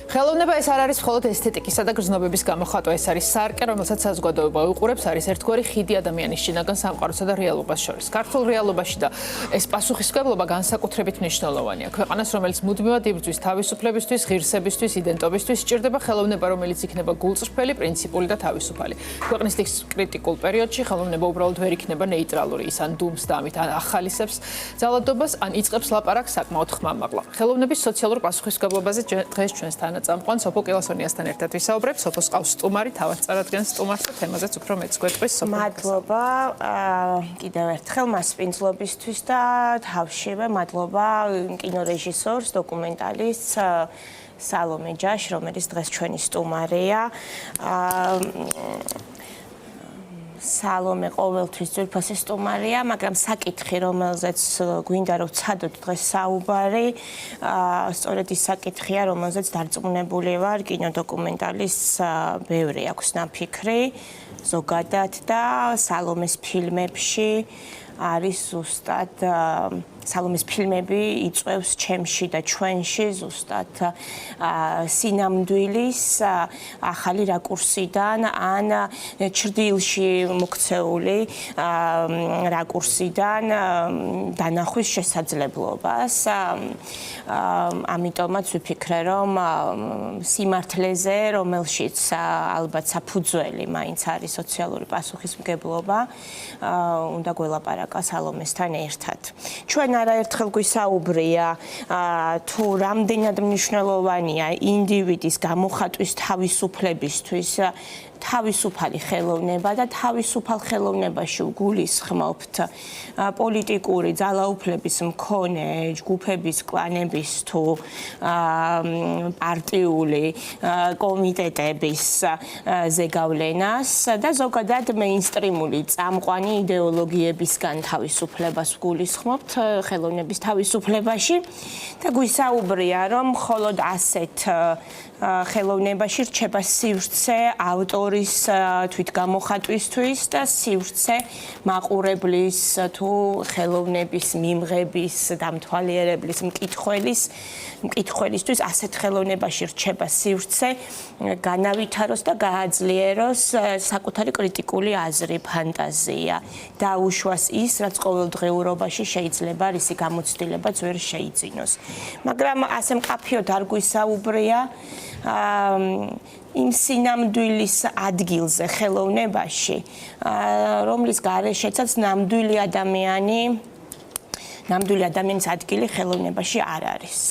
ხელოვნება ეს არ არის მხოლოდ ესთეტიკისა და გრძნობების გამოხატვა, ეს არის სარკე, რომელსაც საზოგადოება უყურებს, არის ერთგვარი ხიდი ადამიანის შინაგან სამყაროსა და რეალობას შორის. ქართულ რეალობაში და ეს პასუხისმგებლობა განსაკუთრებით მნიშვნელოვანია. ქვეყანას, რომელიც მუდმივად იბრძვის თავისუფლებისთვის, ღირსებისთვის, იდენტობისთვის, სჭირდება ხელოვნება, რომელიც იქნება გულწრფელი, პრინციპული და თავისუფალი. ქვეყნის კრიტიკულ პერიოდში ხელოვნება უბრალოდ ვერ იქნება ნეიტრალური, ის ან დუმს და ამით ან ახალისებს ძალადობას, ან იწყებს ლაპარაკს საკმაოდ ხმამაღლა. ხელოვნების სოციალურ პასუხისმგებლობაზე დღეს ჩვენთან წამყვან სოფო კილოსონიასთან ერთად ვისაუბრებთ. სოფოს ყავს სტუმარი, თავად წარადგენს სტუმარს და თემაზეც უფრო მეც გვეტყვის. მადლობა კიდევ ერთხელ მასპინძლობისთვის და თავშივე მადლობა კინორეჟისორს, დოკუმენტალისტს სალომე ჯაშ, რომელიც დღეს ჩვენი სტუმარია. სალომე ყოველთვის ძვირფასი სტუმარია, მაგრამ საკითხი, რომელზეც გვინდა რომ ვცადოთ დღეს საუბარი, სწორედ ის საკითხია, რომელზეც დარწმუნებული ვარ, კინოდოკუმენტალისტს ბევრი აქვს ნაფიქრი, ზოგადად და სალომეს ფილმებში არის ზუსტად სალომეს ფილმები იწვევს ჩემში და ჩვენში ზუსტად სინამდვილის ახალი რაკურსიდან ან ჩრდილში მოქცეული რაკურსიდან დანახვის შესაძლებლობას. ამიტომაც ვიფიქრე, რომ სიმართლეზე, რომელშიც ალბათ საფუძველი მაინც არის სოციალური პასუხისმგებლობა, უნდა გველაპარაკა სალომესთან ერთად. ჩვენ არაერთხელ გვისაუბრია თუ რამდენად მნიშვნელოვანია ინდივიდის გამოხატვის თავისუფლებისთვის თავისუფალი ხელოვნება და თავისუფალ ხელოვნებაში ვგულისხმობთ პოლიტიკური ძალაუფლების მქონე ჯგუფების, კლანების თუ პარტიული კომიტეტების ზეგავლენას და ზოგადად მეინსტრიმული წამყვანი იდეოლოგიებისგან თავისუფლებას ვგულისხმობთ ხელოვნების თავისუფლებაში და გვისაუბრია, რომ მხოლოდ ასეთ ხელოვნებაში რჩება სივრცე ავტორის თვითგამოხატვისთვის და სივრცე მაყურებლის თუ ხელოვნების მიმღების დამთვალიერებლის მკითხველისთვის ასეთ ხელოვნებაში რჩება სივრცე განავითაროს და გააძლიეროს საკუთარი კრიტიკული აზრი, ფანტაზია, დაუშვას ის, რაც ყოველდღიურობაში შეიძლება რისი გამოცდილებაც ვერ შეიძინოს. მაგრამ ასე მკაფიოდ არ გვისაუბრია იმ სინამდვილის ადგილზე ხელოვნებაში, რომლის გარეშეცაც ნამდვილი ადამიანის ადგილი ხელოვნებაში არ არის.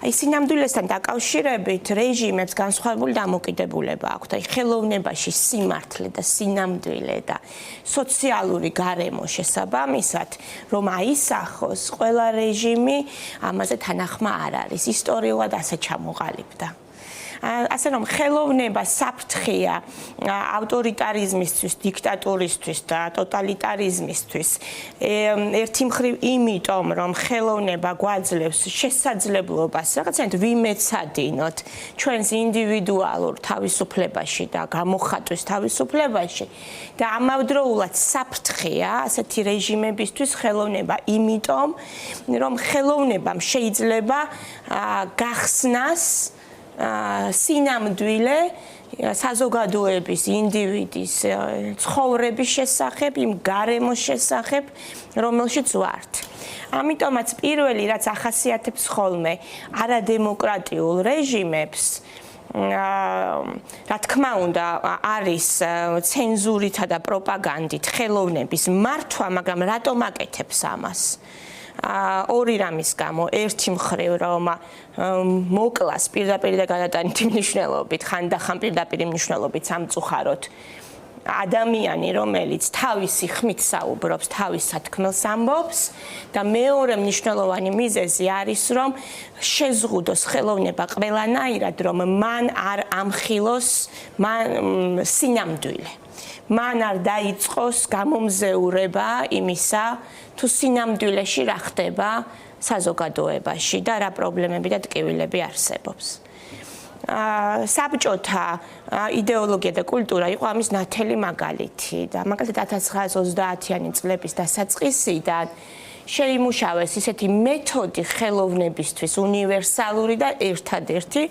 აი სინამდვილესთან დაკავშირებით რეჟიმებს განსხვავებული დამოკიდებულება აქვთ. აი ხელოვნებაში სიმართლე და სინამდვილე და სოციალური გარემო შესაბამისად, რომ აისახოს, ყველა რეჟიმი ამაზე თანახმა არ არის. ისტორიულად ასე ჩამოყალიბდა. ასე რომ ხელოვნება საფრთხეა ავტორიტარიზმისთვის, დიქტატურისთვის და ტოტალიტარიზმისთვის. ერთი მხრივ იმიტომ, რომ ხელოვნება გვაძლევს შესაძლებლობას რაღაცნაირად ვიმეცადინოთ ჩვენს ინდივიდუალურ თავისუფლებაში და გამოხატვის თავისუფლებაში და ამავდროულად საფრთხეა ასეთი რეჟიმებისთვის ხელოვნება იმიტომ, რომ ხელოვნებამ შეიძლება გახსნას სინამდვილე საზოგადოების, ინდივიდის ცხოვრების შესახებ, იმ გარემოს შესახებ, რომელშიც ვართ. ამიტომაც პირველი, რაც ახასიათებს ხოლმე არადემოკრატიულ რეჟიმებს, რა თქმა უნდა, არის ცენზურითა და პროპაგანდით ხელოვნების მართვა, მაგრამ რატომ აკეთებს ამას? ორი რამის გამო, ერთი მხრივ, რომ მოკლას პირდაპირ და გადატანითი მნიშვნელობით, ხანდახან პირდაპირი მნიშვნელობით სამწუხაროდ ადამიანი, რომელიც თავისი ხმით საუბრობს, თავის სათქმელს ამბობს და მეორე მნიშვნელოვანი მიზეზი არის, რომ შეზღუდოს ხელოვნება ყველანაირად, რომ მან არ ამხილოს სინამდვილე. მან არ დაიწყოს გამომზეურება იმისა, თუ სინამდვილეში რა ხდება საზოგადოებაში და რა პრობლემები და ტკივილები არსებობს. საბჭოთა იდეოლოგია და კულტურა იყო ამის ნათელი მაგალითი და მაგალითად 1930-იანი წლების დასაწყისიდან შეიმუშავეს ისეთი მეთოდი ხელოვნებისთვის უნივერსალური და ერთადერთი,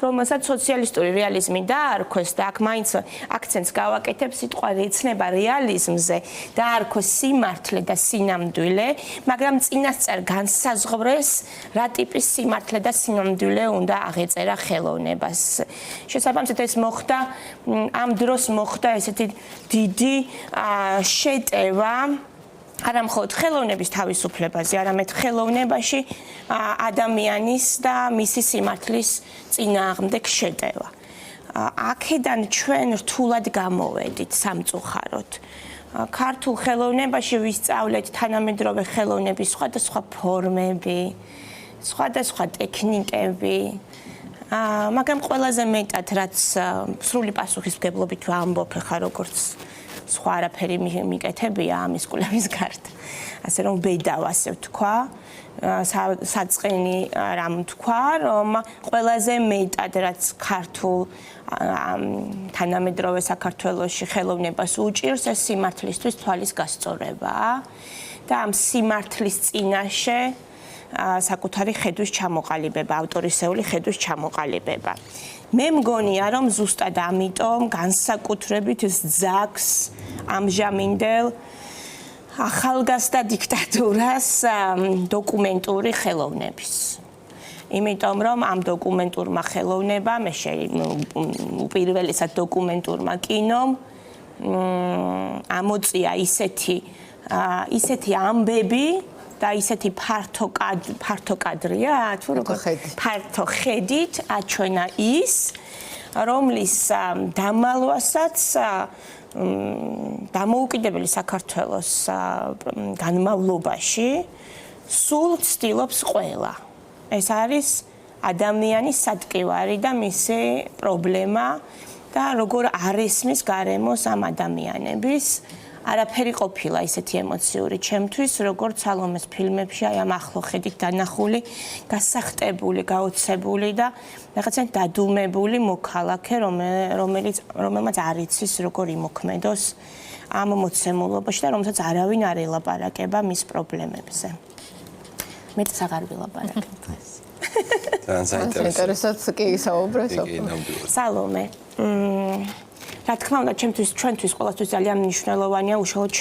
რომელსაც სოციალისტური რეალიზმი დაარქვეს და აქ მაინც აქცენტს გავაკეთებ სიტყვა ეცნება რეალიზმზე, დაარქვეს სიმართლე და სინამდვილე, მაგრამ წინასწარ განსაზღვრეს რა ტიპის სიმართლე და სინამდვილე უნდა აღეწერა ხელოვნებას. შესაბამისად ეს მოხდა ამ დროს მოხდა ესეთი დიდი შეტევა არა მხოლოდ ხელოვნების თავისუფლებაზე, არამედ ხელოვნებაში ადამიანის და მისი სიმართლის წინააღმდეგ შეტევა. აქედან ჩვენ რთულად გამოვედით სამწუხაროდ. ქართულ ხელოვნებაში ვისწავლეთ თანამედროვე ხელოვნების სხვადასხვა ფორმები, სხვადასხვა ტექნიკები, მაგრამ ყველაზე მეტად რაც სრული პასუხისმგებლობით ვამბობ ხა როგორც სხვა არაფერი მიკეთებია ამის კვლევის გარდა. ასე რომ ბედავ ასე ვთქვა, საწყენი რამ თქვა, რომ ყველაზე მეტად რაც ქართულ თანამედროვე საქართველოში ხელოვნებას უჭირს, ეს სიმართლისთვის თვალის გასწორებაა და ამ სიმართლის წინაშე საკუთარი ხედვის ჩამოყალიბება, ავტორისეული ხედვის ჩამოყალიბება. მე მგონია, რომ ზუსტად ამიტომ განსაკუთრებით ძაგს ამჟამინდელ ახალგაზრდა დიქტატურას დოკუმენტური ხელოვნების. იმიტომ რომ ამ დოკუმენტურმა ხელოვნებამ, უპირველესად დოკუმენტურმა კინომ ამოწია ისეთი ამბები და ისეთი ფართო კადრია, თუ როგორ ფართო ხედით აჩვენა ის, რომლის დამალვასაც დამოუკიდებელი საქართველოს განმავლობაში სულ ცდილობს ყველა. ეს არის ადამიანის სატკივარი და მისი პრობლემა და როგორ არ ესმის გარემოს ამ ადამიანების. არაფერი ყოფილა ისეთი ემოციური ჩემთვის, როგორც სალომეს ფილმებში, აი ამ ახლო ხედით დანახული, გასახტებული, გაოცებული და რაღაცა დადუმებული მოქალაქე, რომელმაც არ იცის როგორ იმოქმედოს ამ მოცემულობაში და რომელსაც არავინ არ ელაპარაკება მის პრობლემებზე. მეც აღარ ვილაპარაკებ დღეს. ძალიან საინტერესოა კი საუბრეს. სალომე, რა თქმა უნდა, ჩვენთვის ყოველთვის ძალიან მნიშვნელოვანია უშუალოდ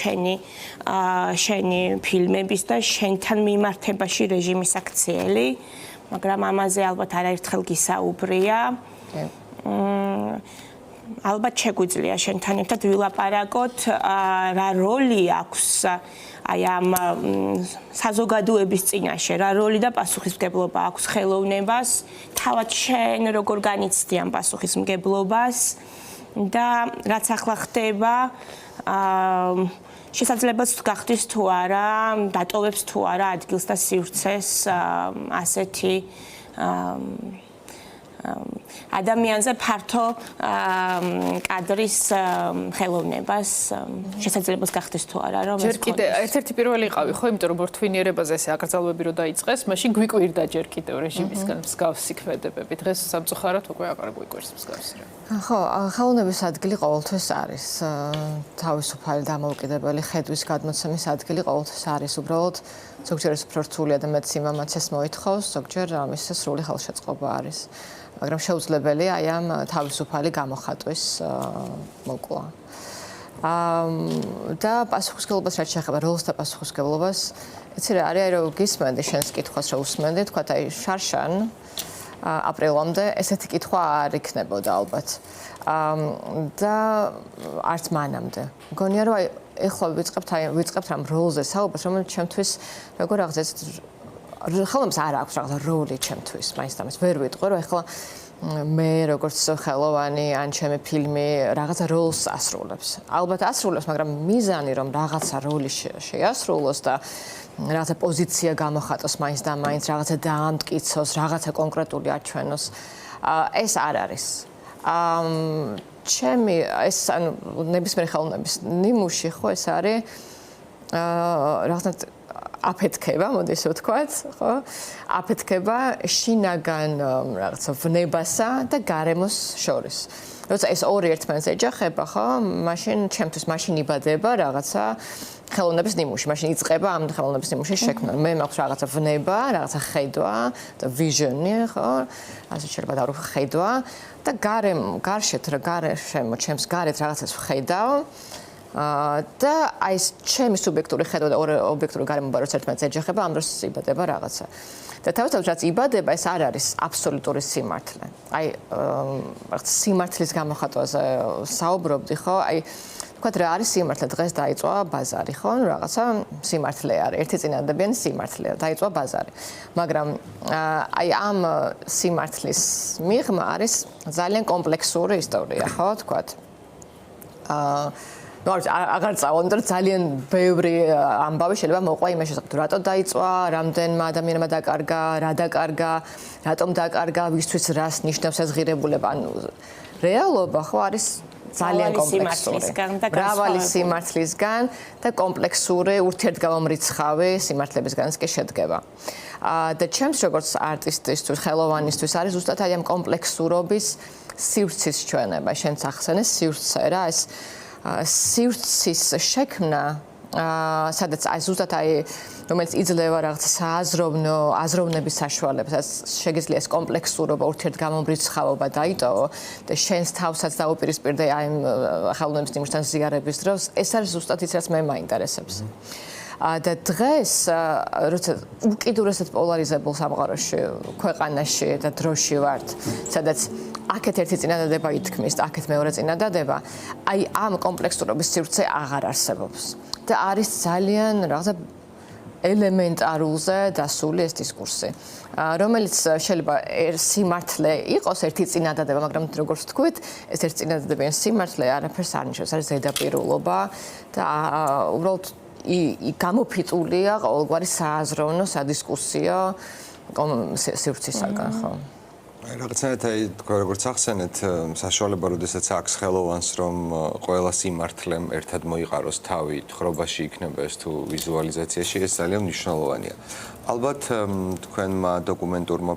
შენი ფილმების და შენთან მიმართებაში რეჟიმის აქციელი, მაგრამ ამაზე ალბათ არაერთხელ გისაუბრია. ალბათ შეგვიძლია შენთან ერთად ვილაპარაკოთ, რა როლი აქვს აი ამ საზოგადოების წინაშე, რა როლი და პასუხისმგებლობა აქვს ხელოვნებას, თავად შენ როგორ განიცდი ამ პასუხისმგებლობას და რაც ახლა ხდება, შესაძლებელს გახდის თუ არა, დატოვებს თუ არა ადგილს და სივრცეს ასეთი ადამიანზე ფართო კადრის ხელოვნებას შესაძლებელს გახდეს თუ არა, რომ ჯერ კიდე ერთ-ერთი პირველი იყავი, ხო, იმიტომ რომ ბორთვინიერებაზე ესე აკრძალვები რო დაიწყეს, მაშინ გვიკვირდა ჯერ კიდევ რეჟიმისგან მსგავსი ქმედებები. დღეს სამწუხაროდ უკვე აღარ გვიკვირს მსგავსი რა. ხო, ხელოვნების ადგილი ყოველთვის არის. თავისუფალი დამოუკიდებელი ხედვის გადმოცემის ადგილი ყოველთვის არის. უბრალოდ ზოგჯერ ეს უფრო რთულია და მეც იმამაცეს მოითხოვს, ზოგჯერ ამის სრული ხელშეწყობა არის. მაგრამ შეუძლებელია აი ამ თავისუფალი გამოხატვის მოკლა. და პასუხისმგებლობას რაც შეეხება როლს და პასუხისმგებლობას, იცი რა არის, რომ გისმენდი შენს კითხვას, რომ უსმენდი, თქვა აი შარშან აპრილამდე ესეთი კითხვა არ იქნებოდა ალბათ. და არც მანამდე. მგონია რომ აი ეხლა ვიწყებთ ამ როლზე საუბრს, რომელიც ჩემთვის როგორ აღზევს ხელოვნებას არ აქვს რაღაცა როლი ჩემთვის, მაინც და მაინც ვერ ვიტყვი, რომ ეხლა მე როგორც ხელოვანი ან ჩემი ფილმი რაღაცა როლს ასრულებს. ალბათ ასრულებს, მაგრამ მიზანი რომ რაღაცა როლი შეასრულოს და რაღაცა პოზიცია გამოხატოს მაინც და მაინც, რაღაცა დაამტკიცოს, რაღაცა კონკრეტული აჩვენოს, ეს არ არის. ჩემი ეს ანუ ნებისმიერი ხელოვნების ნიმუში ხო ეს არის რაღაცა აფეთქება, მოდი ესე ვთქვათ, ხო? აფეთქება შინაგან რაღაცა ვნებასა და გარემოს შორის. როცა ეს ორი ერთმანეთს ეჯახება, ხო? მაშინ ჩემთვის მაშინ იბადება რაღაცა ხელოვნების ნიმუში, მაშინ იწყება ამ ხელოვნების ნიმუშის შექმნა. მე მაქვს რაღაცა ვნება, რაღაცა ხედვა და ვიჟენი, ხო? ასე შეიძლება დავრო ხედვა და გარშეთ რა გარშემო ჩემს გარეთ რაღაცას ვხედავ. და აი ეს ჩემი სუბიექტური ხედვა და ობიექტური გარემოება როცა ერთმანეთს ეჯახება, ამ დროს იბადება რაღაცა. და თავისთავად რაც იბადება, ეს არ არის აბსოლუტური სიმართლე. აი რაღაც სიმართლის გამოხატვაზე საუბრობდი, ხო? აი თქვათ რა არის სიმართლე? დღეს დაიწყო ბაზარი, ხო? რაღაცა სიმართლე არის, ერთი წინადადებიანი სიმართლეა, დაიწყო ბაზარი. მაგრამ აი ამ სიმართლის მიღმა არის ძალიან კომპლექსური ისტორია, ხო, თქვათ. ნუ აღარ წავიდე, რომ ძალიან ბევრი ამბავი შეიძლება მოყვა იმას შესახებ, რატო დაიწყო, რამდენმა ადამიანმა დაკარგა, რა დაკარგა, რატომ დაკარგა, ვისთვის რას ნიშნავს ეს ღირებულება. ანუ რეალობა ხო არის ძალიან კომპლექსური. მრავალი სიმართლისგან და კომპლექსური ურთიერთგამომრიცხავი სიმართლებისგანაც კი შედგება. და ჩემს როგორც არტისტისთვის, ხელოვანისთვის არის ზუსტად აი ამ კომპლექსურობის სივრცის ჩვენება. შენც ახსენე სივრცე რა, ეს სივრცის შექმნა, სადაც აი ზუსტად აი რომელიც იძლევა რაღაც სააზროვნო აზროვნების საშუალებას, შეგიძლია ეს კომპლექსურობა, ურთიერთგამომრიცხავობა დაიტოვო და შენს თავსაც დაუპირისპირდე აი ხელოვნების ნიმუშთან ზიარების დროს, ეს არის ზუსტად ის, რაც მე მაინტერესებს. და დღეს, როცა უკიდურესად პოლარიზებულ სამყაროში, ქვეყანაში და დროში ვართ, სადაც აქეთ ერთი წინადადება ითქმის, აქეთ მეორე წინადადება, აი ამ კომპლექსურობის სივრცე აღარ არსებობს. და არის ძალიან რაღაცა ელემენტარულზე დასული ეს დისკურსი, რომელიც შეიძლება სიმართლე იყოს ერთი წინადადება, მაგრამ როგორც თქვით, ეს ერთი წინადადებიანი სიმართლე არაფერს არ ნიშნავს, არის ზედაპირულობა და უბრალოდ გამოფიტულია ყოველგვარი სააზროვნო, სადისკუსიო სივრცისაგან, ხო? რაღაცნაირად აი თქვა როგორც ახსენეთ, საშუალება როდესაც აქვს ხელოვანს, რომ ყველა სიმართლემ ერთად მოიყაროს თავი, თხრობაში იქნება ეს თუ ვიზუალიზაციაში, ეს ძალიან მნიშვნელოვანია. ალბათ თქვენმა დოკუმენტურმა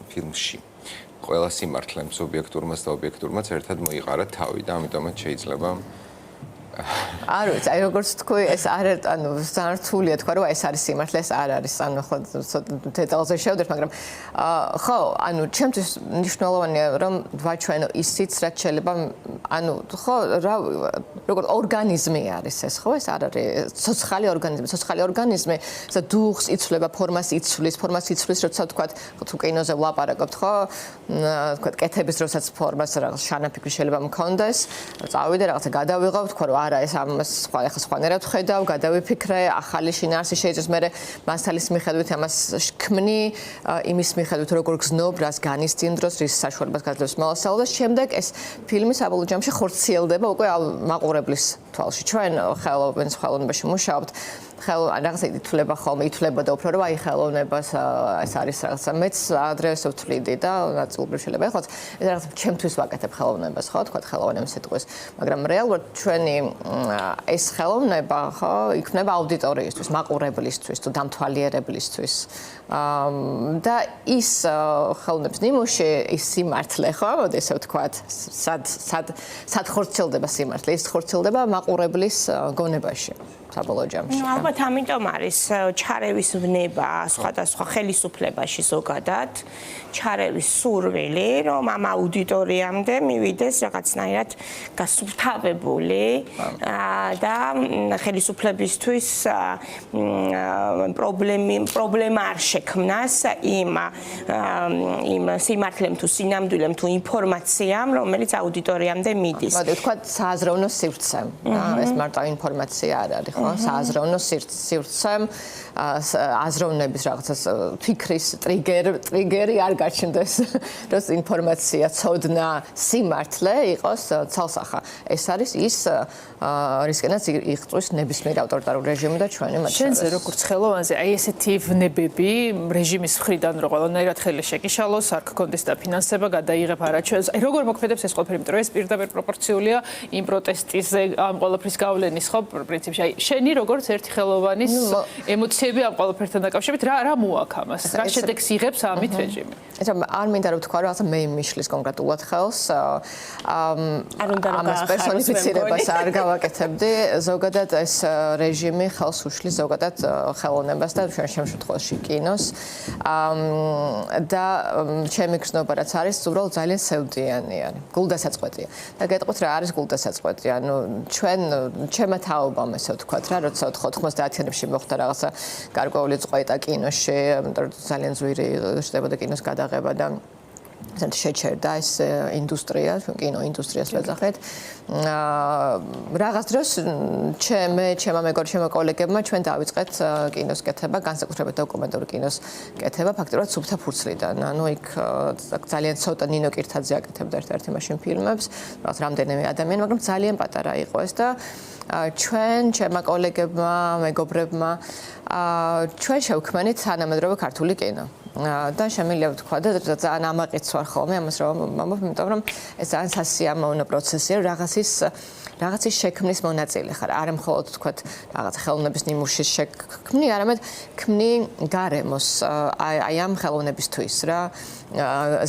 ფილმში ყველა სიმართლემ, სუბიექტურმაც და ობიექტურმაც ერთად მოიყარა თავი და ამიტომაც შეიძლება არ ვიცი, აი როგორც თქვი, ეს არ ანუ ზართულია თქვა, რომ ეს არის სიმართლე, ეს არ არის, ანუ ხო დეტალზე შევდეთ, მაგრამ ხო, ანუ ჩემთვის მნიშვნელოვანია, რომ ვაჩვენო ისიც, რაც შეიძლება, ანუ ხო, რა როგორც ორგანიზმი არის ეს, ხო, ეს არ არის ცოცხალი ორგანიზმი, და დუხს იცვლება, ფორმას იცვლის, როცა თქვა, თუ კინოზე ვლაპარაკობთ, ხო, თქვა, კეთების დროსაც ფორმას რაღაც შანაფიქრი შეიძლება მქონდეს, წავიდე რაღაცა გადავიღავ, თქვა, რომ არა ეს ამას სხვანაირად ვხედავ, გადავიფიქრე, ახალი შინაარსი შეიძლება მე მასალის მიხედვით ამას შქმნი, იმის მიხედვით როგორ გზნობ, რას განისდინ დროს, რის საშუალებას გაძლევს მოსავალს და შემდეგ ეს ფილმი საბოლოო ჯამში ხორციელდება უკვე მაყურებლის თვალში. ჩვენ ხელოვნებაში მუშაობთ, რაღაცა ითვლებოდა უფრო, რომ აი ხელოვნებას ეს არის რაღაცა მეც ადრე ესე ვთვლიდი და ნაწილობრივ შეიძლება ეხლაც ეს რაღაცა ჩემთვის ვაკეთებ ხელოვნებას, ხო, თქვა ხელოვანი სიტყვის, მაგრამ რეალურად ჩვენი ეს ხელოვნება, ხო, იქნება აუდიტორიისთვის, მაყურებლისთვის თუ დამთვალიერებლისთვის. და ის ხელოვნების ნიმუში ის სიმართლე, ხო, მოდი ესე ვთქვათ, სად ხორციელდება სიმართლე, ის ხორციელდება მაყურებლის გონებაში. საბოლოო ჯამში. ალბათ ამიტომ არის ჩარევის ვნება სხვადასხვა ხელისუფლებაში ზოგადად, ჩარევის სურვილი, რომ ამ აუდიტორიამდე მივიდეს რაღაცნაირად გასუფთავებული და ხელისუფლებისთვის პრობლემა არ შექმნას იმ სიმართლემ თუ სინამდვილემ თუ ინფორმაციამ, რომელიც აუდიტორიამდე მიდის. მოდი ვთქვათ სააზროვნო სივრცემ. ეს მარტო ინფორმაცია არ არის. სააზროვნო სივრცემ აზროვნების რაღაცას ფიქრის ტრიგერი არ გაჩნდეს, რომ ინფორმაცია, ცოდნა, სიმართლე იყოს ცალსახა. ეს არის ის რისკენაც იღწვის ნებისმიერ ავტორიტარულ რეჟიმი და ჩვენი მათ შორის. შენზე როგორც ხელოვანზე, აი ესეთი ვნებები რეჟიმის მხრიდან რომ ყველანაირად ხელი შეკიშალოს, არ გქონდეს დაფინანსება, გადაიღებ არაჩვენს. აი როგორ მოქმედებს ეს ყველაფერი, იმიტომ რომ ეს პირდაპირ პროპორციულია იმ პროტესტის ამ ყველაფრის გავლენის, ხო, პრინციპში აი შენი როგორც ერთი ხელოვანის ემოციები ამ ყველაფერთან დაკავშირებით რა მოაქვს ამას? რა შედეგს იღებს ამით რეჟიმი? არ მინდა რომ თქვა რომ მე მიშლის კონკრეტულად ხელს ამას პერსონიფიცირებას არ გავაკეთებდი ზოგადად ეს რეჟიმი ხელს უშლის ზოგადად ხელოვნებას და ჩვენ შემთხვევაში კინოს და ჩემი გრძნობა რაც არის უბრალოდ ძალიან სევდიანი არის გულდასაწყვეტია და გეტყვით რა არის გულდასაწყვეტი ანუ ჩემმა თაობამ ესე ვთქვათ რა როცა 90-იანებში მოხდა რაღაცა გარკვეული წყვეტა კინოში იმიტომ რომ ძალიან ძვირი ხდებოდა კინოს გადაღება და შეჩერდა ეს ინდუსტრია, კინო ინდუსტრიას ვეძახეთ. რაღაც დროს ჩემმა მეგობრებმა, კოლეგებმა ჩვენ დავიწყეთ კინოს კეთება, განსაკუთრებით დოკუმენტური კინოს კეთება, ფაქტობრივად სუფთა ფურცლიდან. ანუ იქ ძალიან ცოტა ნინო კირთაძე აკეთებდა ერთ-ერთი მაშინ ფილმებს, რაღაც რამდენიმე ადამიანი, მაგრამ ძალიან პატარა იყო ეს და ჩვენ ჩემმა კოლეგებმა, მეგობრებმა ჩვენ შევქმნით თანამედროვე ქართული კინო. და შემიძლია ვთქვა და ძალიან ამაყიც ვარ ხოლმე ამას რომ იმიტომ რომ ეს ძალიან სასიამოვნო პროცესია რაღაცის შექმნის მონაწილე ხარ არ მხოლოდ ვთქვათ რაღაც ხელოვნების ნიმუშის შექმნი არამედ ქმნი გარემოს აი ამ ხელოვნებისთვის რა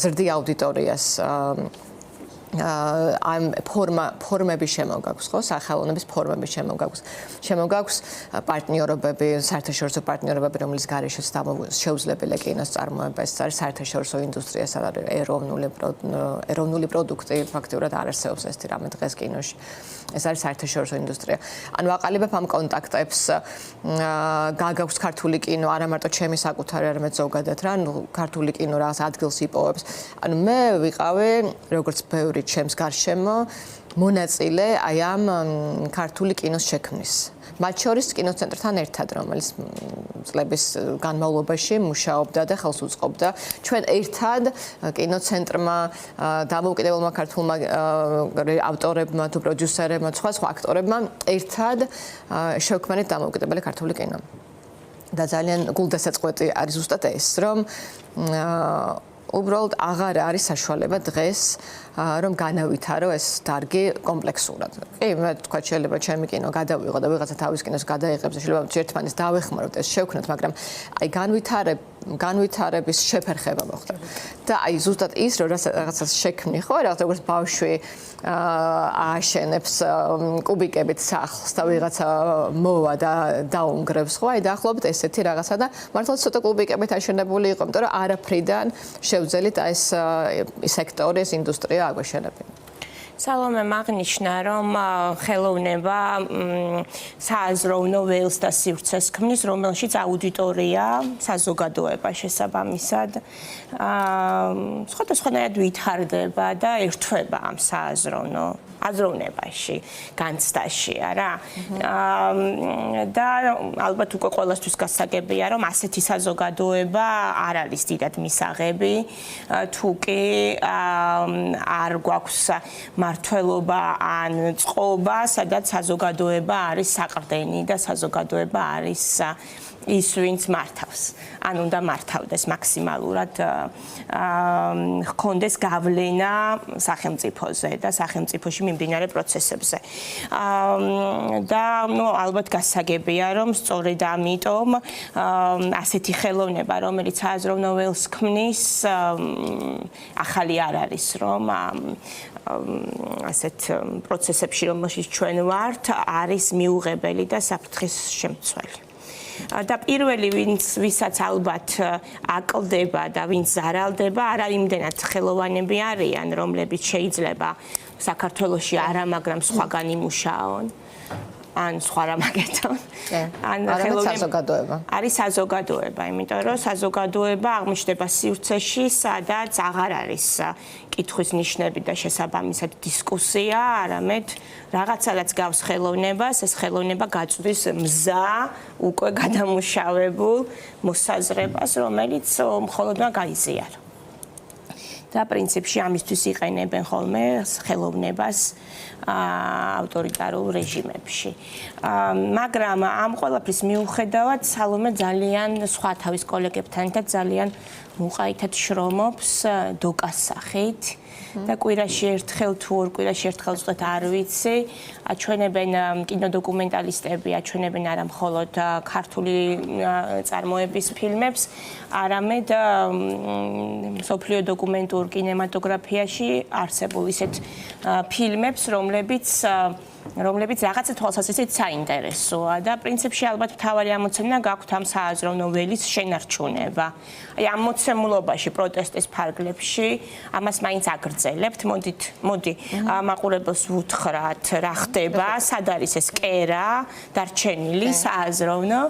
ზრდი აუდიტორიას ამ ფორმების შემოგაქვს ხო სახელოვნების ფორმების შემოგაქვს პარტნიორობები საერთაშორისო პარტნიორობები რომლის გარეშეც შეუძლებელია კინოს წარმოება ეს არის საერთაშორისო ინდუსტრია სადაც ეროვნული პროდუქტი ფაქტობრივად არ არსებობს ეს რამე დღეს კინოში ეს არის საერთაშორისო ინდუსტრია ანუ აყალიბებ ამ კონტაქტებს გაგაქვს ქართული კინო არა მარტო ჩემი საკუთარი არამედ ზოგადად რა ნუ ქართული კინო რაღაც ადგილს იპოვებს ანუ მე ვიყავი როგორც ბევრი ჩემს გარშემო მონაწილე აი ამ ქართული კინოს შექმნის. მათ შორის კინოცენტრთან ერთად, რომელიც წლების განმავლობაში მუშაობდა და ხელს უწყობდა. ჩვენ ერთად კინოცენტრმა დამოუკიდებელმა ქართულმა ავტორებმა თუ პროდიუსერებმა, სხვა აქტორებმა ერთად შევქმნით დამოუკიდებელი ქართული კინო. და ძალიან გულდასაწყვეტი არის ზუსტად ეს, რომ უბრალოდ აღარ არის საშუალება დღეს რომ განავითარო ეს დარგი კომპლექსურად. კი, მე თქვა შეიძლება ჩემი კინო გადავიღო და ვიღაცა თავის კინოს გადაიღებს და შეიძლება ერთმანეთს დავეხმაროთ ეს შევქნათ, მაგრამ აი განვითარების შეფერხება მოხდა. და აი ზუსტად ის რომ რაღაცას შექმნი ხო, როგორც ბავშვი ააშენებს კუბიკებით სახლს და ვიღაცა მოვა და დაუნგრევს ხო, აი დაახლოებით ესეთი რაღაცა და მართლა ცოტა კუბიკებით აშენებული იყო, იმიტომ რომ არაფრიდან შევძელით აი ეს სექტორი, ეს ინდუსტრია აგვეშენებინა. სალომე მაგნიშნა რომ ხელოვნება სააზროვნო ველს და სივრცეს ქმნის, რომელშიც აუდიტორია, საზოგადოება შესაბამისად სხვადასხვანაირად ვითარდება და ერთვება ამ სააზროვნო აზროვნებაში, განცდაში, არა? და ალბათ უკვე ყველასთვის გასაგებია, რომ ასეთი საზოგადოება არ არის დიდად მისაღები, თუ კი არ გვაქვს მართლობა ან წყობა, სადაც საზოგადოება არის საყრდენი და საზოგადოება არის ის ვინც მართავს. ან უნდა მართავდეს მაქსიმალურად ჰქონდეს გავლენა სახელმწიფოზე და სახელმწიფოში მიმდინარე პროცესებზე. და ნუ ალბათ გასაგებია რომ სწორედ ამიტომ ასეთი ხელოვნება რომელიც სააზროვნო ველს ქმნის ახალი არ არის რომ ასეთ პროცესებში რომელშიც ჩვენ ვართ არის მიუღებელი და საფრთხის შემცველი. და პირველი ვისაც ალბათ აკლდება და ვინც ზარალდება არა იმდენად ხელოვანები არიან რომლებიც შეიძლება საქართველოში არა მაგრამ სხვაგან იმუშაონ ან სხვა რამ აკეთონ ან საზოგადოება არის საზოგადოება იმიტომ რომ საზოგადოება აღმოჩნდება სივრცეში სადაც აღარ არის კითხვის ნიშნები და შესაბამისად დისკუსია არამედ რაღაცადაც გავს ხელოვნებას ეს ხელოვნება გაწვდის მზა უკვე გადამუშავებულ მოსაზრებას რომელიც მხოლოდმა გაიზიარო და პრინციპში ამისთვის იყენებენ ხოლმე ხელოვნებას ავტორიტარულ რეჟიმებში. მაგრამ ამ ყველაფრის მიუხედავად სალომე ძალიან სხვა თავის კოლეგებთან ერთად ძალიან უყაითად შრომობს დოკას სახით და კვირაში ერთხელ თუ ორ კვირაში ერთხელ ზუსტად არ ვიცი, აჩვენებენ კინოდოკუმენტალისტები, აჩვენებენ არა მხოლოდ ქართული წარმოების ფილმებს, არამედ მსოფლიო დოკუმენტურ კინემატოგრაფიაში არსებულ ისეთ ფილმებს, რომლებიც რაღაცა თვალსაზრისით საინტერესოა და პრინციპში ალბათ მთავარი ამოცანა გაქვთ ამ სააზროვნო ველის შენარჩუნება. აი ამ მოცემულობაში პროტესტის ფარგლებში ამას მაინც აგრძელებთ. მოდი მაყურებელს ვუთხრათ რა ხდება, სად არის ეს კერა დარჩენილი სააზროვნო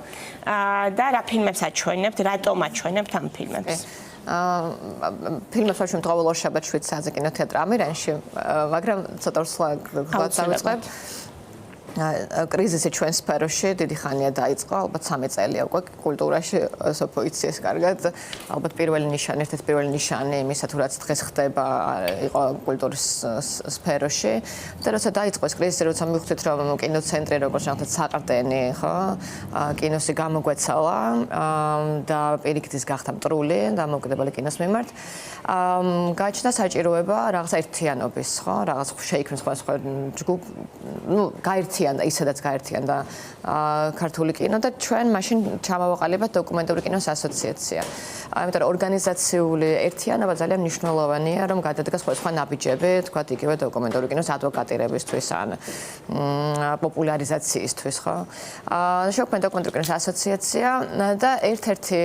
და რა ფილმებს აჩვენებთ, რატომ აჩვენებთ ამ ფილმებს. ფილმებს ვაჩვენებთ ყოველ ორშაბათს 7 საათზე კინოთეატრ ამირანში, მაგრამ ცოტა სლაგად დავიწყებ. კრიზისი ჩვენ სფეროში დიდი ხანია დაიწყო, ალბათ 3 წელია უკვე კულტურაში, სოფო იცის კარგად. ალბათ პირველი ნიშანი, ერთ-ერთი პირველი ნიშანი იმისა თუ რაც დღეს ხდება იყო კულტურის სფეროში. და როცა დაიწყო ეს კრიზისი, როცა მივხვდით რომ კინოცენტრი როგორც ნახეთ საყრდენი, ხო? კინოსი გამოგვეცალა და პირიქითის გახდა მტრული და მოკიდებელი კინოს მიმართ. გაჩნდა საჭიროება რაღაც ერთიანობის, ხო? რაღაც შეიქმნეს სხვა ჯგუფ, გაერთიანდა, ისედაც გაერთიანდა ქართული კინო და ჩვენ მაშინ ჩამოვაყალიბეთ დოკუმენტური კინოს ასოციაცია. ამიტომ ორგანიზაციული ერთიანობა ძალიან მნიშვნელოვანია, რომ გადადგა სხვა ნაბიჯები, თქვათ იგივე დოკუმენტური კინოს ადვოკატირებისთვის ან პოპულარიზაციისთვის, ხო? შევქმნით დოკუმენტური კინოს ასოციაცია და ერთ-ერთი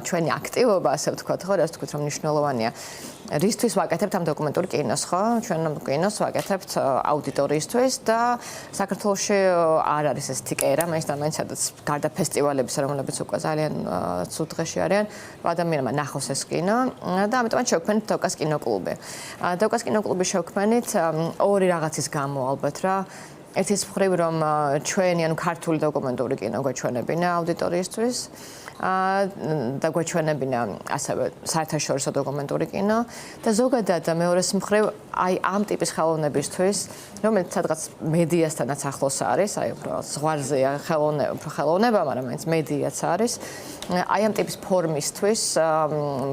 ჩვენი აქტივობა, ასე ვთქვათ, ხო, რაც თქვით რომ მნიშვნელოვანია. რისთვის ვაკეთებთ ამ დოკუმენტურ კინოს, ხო? ჩვენ ამ კინოს ვაკეთებთ აუდიტორიისთვის და საქართველოში არ არის ეს თიკერა, მაინც და მაინც სადაც გარდა ფესტივალების, რომლებიც უკვე ძალიან ცუდ დღეში არიან, ადამიანმა ნახოს ეს კინო და ამიტომაც შევქმნით დოკას კინოკლუბი. დოკას კინოკლუბი შევქმნით ორი რაღაცის გამო ალბათ რა. ერთის მხრივ რომ ჩვენი, ანუ ქართული დოკუმენტური კინო გვეჩვენებინა აუდიტორიისთვის. და გვეჩვენებინა ასევე საერთაშორისო დოკუმენტური კინო და ზოგადად მეორეს მხრივ აი ამ ტიპის ხელოვნებისთვის, რომელიც სადღაც მედიასთანაც ახლოს არის, აი უფრო ზღვარზეა ხელოვნება, მაგრამ მაინც მედიაც არის. აი ამ ტიპის ფორმისთვის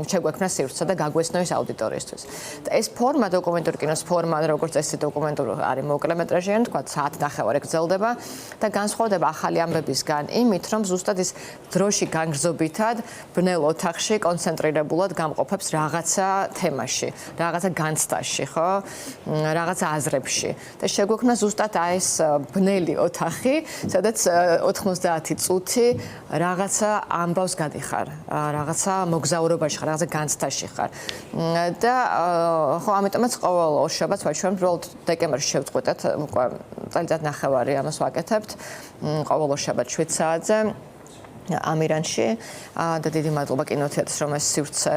შეგვექმნა სივრცე და გაგვესნო ეს აუდიტორიისთვის. და ეს ფორმა, დოკუმენტური კინოს ფორმა, როგორც წესი დოკუმენტური არის მოკლემეტრაჟიანი, თქვა საათნახევარი გრძელდება და განსხვავდება ახალი ამბებისგან იმით, რომ ზუსტად ის დროში განგრძობითად ბნელ ოთახში კონცენტრირებულად გამყოფებს რაღაცა თემაში, რაღაცა განცდაში, ხო? რაღაცა აზრებში. და შეგვექმნა ზუსტად აი ეს ბნელი ოთახი, სადაც 90 წუთი რაღაცა ამბავს გადიხარ, რაღაცა მოგზაურობაში ხარ, რაღაცა განცდაში ხარ. და ხო, ამიტომაც ყოველ ორშაბათს ვაჩვენებთ, უბრალოდ დეკემბერში შევწყვეტეთ, უკვე წელიწად ნახევარი ამას ვაკეთებთ, ყოველ ორშაბათს 7 საათზე. ამირანში და დიდი მადლობა კინოთეატრს რომ ეს სივრცე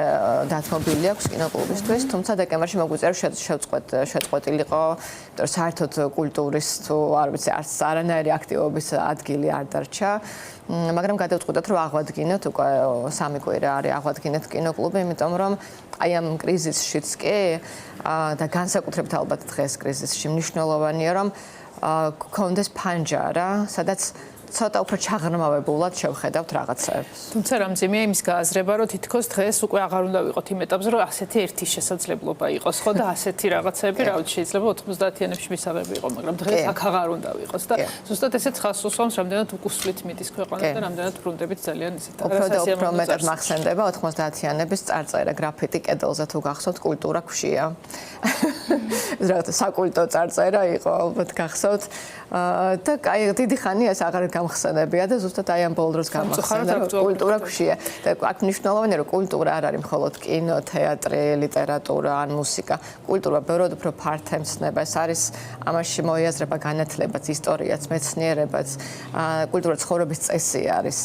დათმობილი აქვს კინოკლუბისთვის, თუმცა დეკემბერში მოგვიწერა შეწყვეტილიყო, იმიტომ საერთოდ კულტურის თუ არ ვიცი არც არანაირი აქტივობის ადგილი არ დარჩა, მაგრამ გადავწყვიტეთ რომ აღვადგინოთ, უკვე 3 კვირა არის აღვადგინეთ კინოკლუბი, იმიტომ რომ აი ამ კრიზისშიც კი და განსაკუთრებით ალბათ დღეს კრიზისში მნიშვნელოვანია რომ გქონდეს ფანჯარა, სადაც ცოტა უფრო ჩაღრმავებულად შევხედავთ რაღაცებს. თუმცა რამზიმია იმის გააზრება, რომ თითქოს დღეს უკვე აღარ უნდა ვიყოთ იმ ეტაპზე, რომ ასეთი ერთი შესაძლებლობა იყოს, ხო და ასეთი რაღაცები, რა ვიცი, შეიძლება 90-იანებში მისაღები იყო, მაგრამ დღეს აქ აღარ უნდა ვიყოს და ზუსტად ესეც ხალხს უსვამს, რამდენად უკუსვლით მიდის ქვეყანა და რამდენად ბრუნდებით ძალიან ისეთ უფრო მეტად მახსენდება 90-იანების წარწერა გრაფიტი კედელზე თუ გახსოვთ, კულტურა ქვშია. რაღაც საკულტო წარწერა იყო, ალბათ გახსოვთ. და აი დიდი ხანია ეს აღარ გამხსენებია და ზუსტად აი ამ ბოლო დროს გამახსენდა რომ კულტურა ქვშია და აქ მნიშვნელოვანია რომ კულტურა არ არის მხოლოდ კინო, თეატრი, ლიტერატურა ან მუსიკა. კულტურა ბევრად უფრო ფართემცნება, ეს არის ამაში მოიაზრება განათლებაც, ისტორიაც, მეცნიერებაც, კულტურა ცხოვრების წესი არის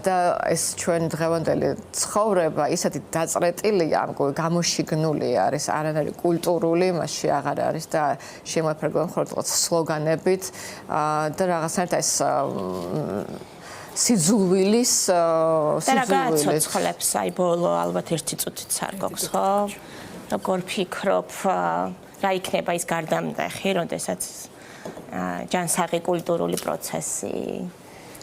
და ეს ჩვენი დღევანდელი ცხოვრება ისეთი დაწრეტილია, გამოშიგნული არის, არანაირი კულტურული მასში აღარ არის და შემოიფარგლება მხოლოდ რაღაც სლოგანებით და რაღაცნაირად ეს სიძულვილის და რა გააცოცხლებს აი ბოლო ალბათ 1 წუთიც არ გქოს ხო? როგორ ფიქრობ რა იქნება ის გარდამტეხი, როდესაც ჯანსაღი კულტურული პროცესი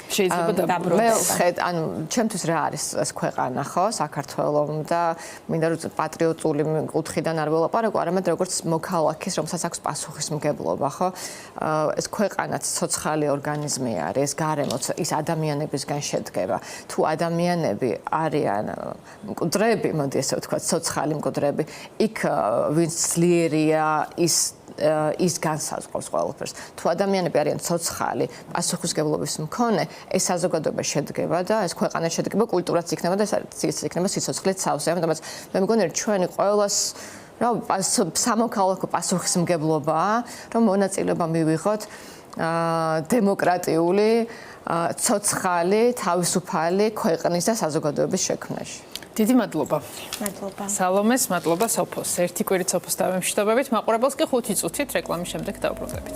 შეიძლება დაბრუნდეს. მე ვხედ, ანუ ჩემთვის რა არის ეს ქვეყანა, ხო, საქართველოს და მინდა რომ პატრიოტული კუთხიდან არ ველაპარაკო, არამედ როგორც მოქალაქის, რომელსაც აქვს პასუხისმგებლობა, ხო? ეს ქვეყანაც ცოცხალი ორგანიზმი არის, გარემოც ის ადამიანებისგან შედგება. თუ ადამიანები არიან მკვდრები, მოდი ესე ვთქვათ, ცოცხალი მკვდრები, იქ ვინც ძლიერია ის განსაზღვრავს ყველაფერს. თუ ადამიანები არიან ცოცხალი, პასუხისმგებლობის მქონე, ეს საზოგადოება შედგება და ეს ქვეყანა შედგება, კულტურაც იქნება და ეს იქნება სიცოცხლეც სავსე. ამიტომაც მე მგონი რომ ჩვენი ყოველას სამოქალაქო პასუხისმგებლობაა, რომ მონაწილეობა მივიღოთ დემოკრატიული, ცოცხალი, თავისუფალი ქვეყნის და საზოგადოების შექმნაში. დიდი მადლობა. მადლობა. სალომეს, მადლობა სოფოს. ერთი კვირით სოფოს დავემშვიდობებით, მაყურებელს კი 5 წუთით რეკლამის შემდეგ დავბრუნდებით.